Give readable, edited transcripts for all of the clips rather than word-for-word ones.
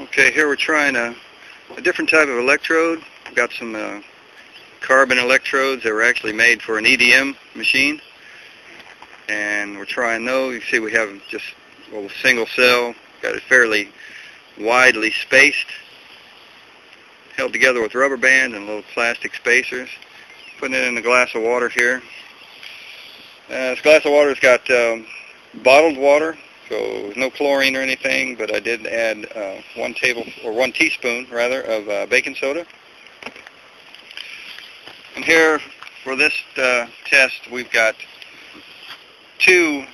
Okay, here we're trying a different type of electrode. We've got some carbon electrodes that were actually made for an EDM machine. And we're trying those. You see we have just a single cell, got it fairly widely spaced, held together with rubber bands and little plastic spacers. Putting it in a glass of water here. This glass of water's got bottled water, so there's no chlorine or anything, but I did add 1 teaspoon of baking soda. And here for this test we've got 2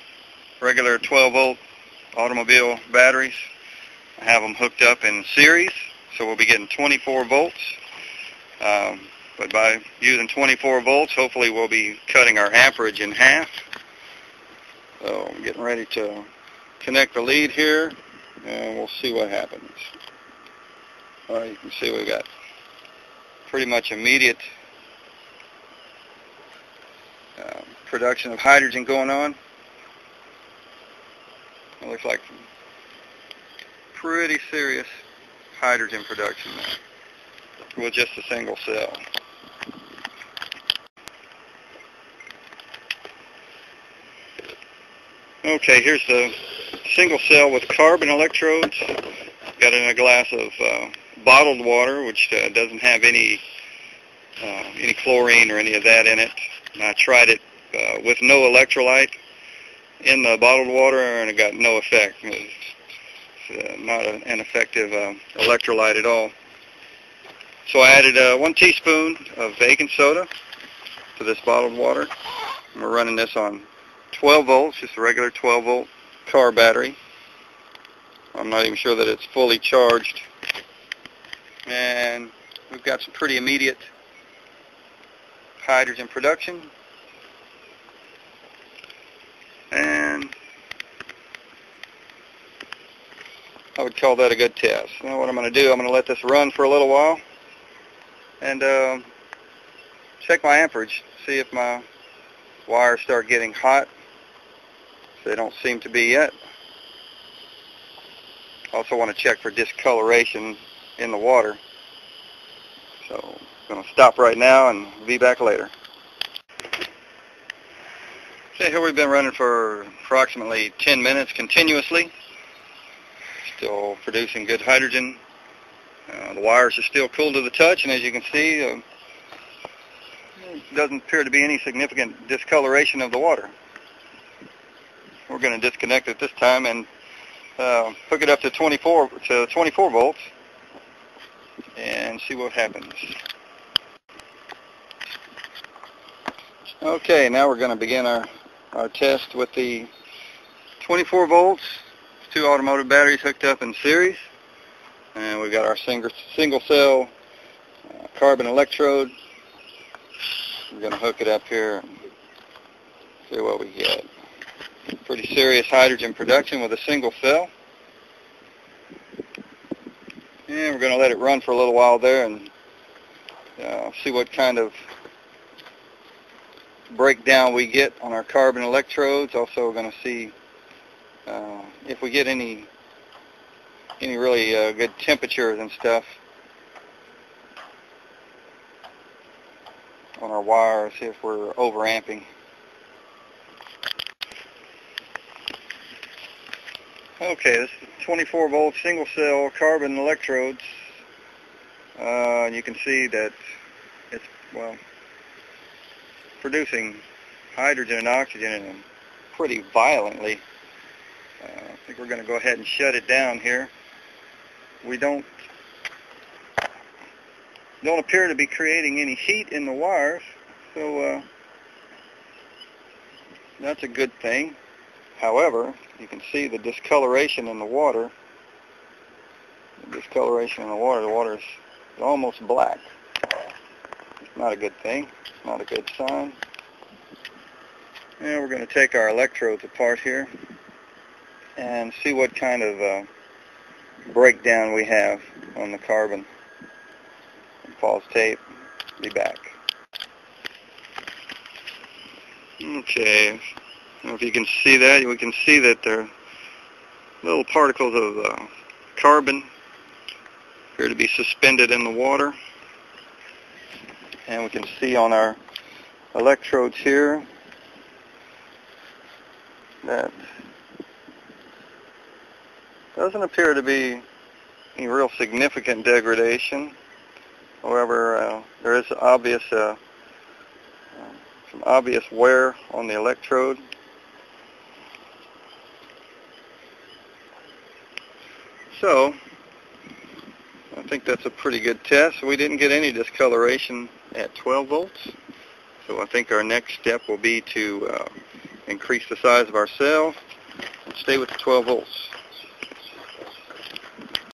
regular 12-volt automobile batteries. I have them hooked up in series, so we'll be getting 24 volts. But by using 24 volts, hopefully we'll be cutting our amperage in half. So I'm getting ready to connect the lead here, and we'll see what happens. Alright, you can see we've got pretty much immediate production of hydrogen going on. It looks like pretty serious hydrogen production there with just a single cell. Okay, here's the single cell with carbon electrodes. Got it in a glass of bottled water, which doesn't have any chlorine or any of that in it. And I tried it with no electrolyte in the bottled water, and it got no effect. It's not an effective electrolyte at all. So I added 1 teaspoon of baking soda to this bottled water. And we're running this on 12 volts, just a regular 12-volt car battery. I'm not even sure that it's fully charged. And we've got some pretty immediate hydrogen production. And I would call that a good test. Now what I'm going to do, I'm going to let this run for a little while and check my amperage, see if my wires start getting hot. They don't seem to be yet. Also want to check for discoloration in the water. So I'm going to stop right now and be back later. Okay, here we've been running for approximately 10 minutes continuously. Still producing good hydrogen. The wires are still cool to the touch, and as you can see, there doesn't appear to be any significant discoloration of the water. We're going to disconnect it this time and hook it up to 24 volts and see what happens. Okay, now we're going to begin our test with the 24 volts, 2 automotive batteries hooked up in series, and we've got our single cell carbon electrode. We're going to hook it up here and see what we get. Pretty serious hydrogen production with a single cell. And we're going to let it run for a little while there and see what kind of breakdown we get on our carbon electrodes. Also, we're going to see if we get any really good temperatures and stuff on our wires, see if we're overamping. Okay, this is 24 volt single cell carbon electrodes. You can see that it's, well, producing hydrogen and oxygen pretty violently. I think we're going to go ahead and shut it down here. We don't appear to be creating any heat in the wires, so that's a good thing. However, you can see the discoloration in the water. The water is almost black. It's not a good thing. It's not a good sign. And we're going to take our electrodes apart here and see what kind of breakdown we have on the carbon. Pause tape. Be back. Okay. I don't know if you can see that. We can see that there are little particles of carbon appear to be suspended in the water. And we can see on our electrodes here that doesn't appear to be any real significant degradation. However, there is some obvious wear on the electrode. So, I think that's a pretty good test. We didn't get any discoloration at 12 volts. So I think our next step will be to increase the size of our cell and stay with the 12 volts.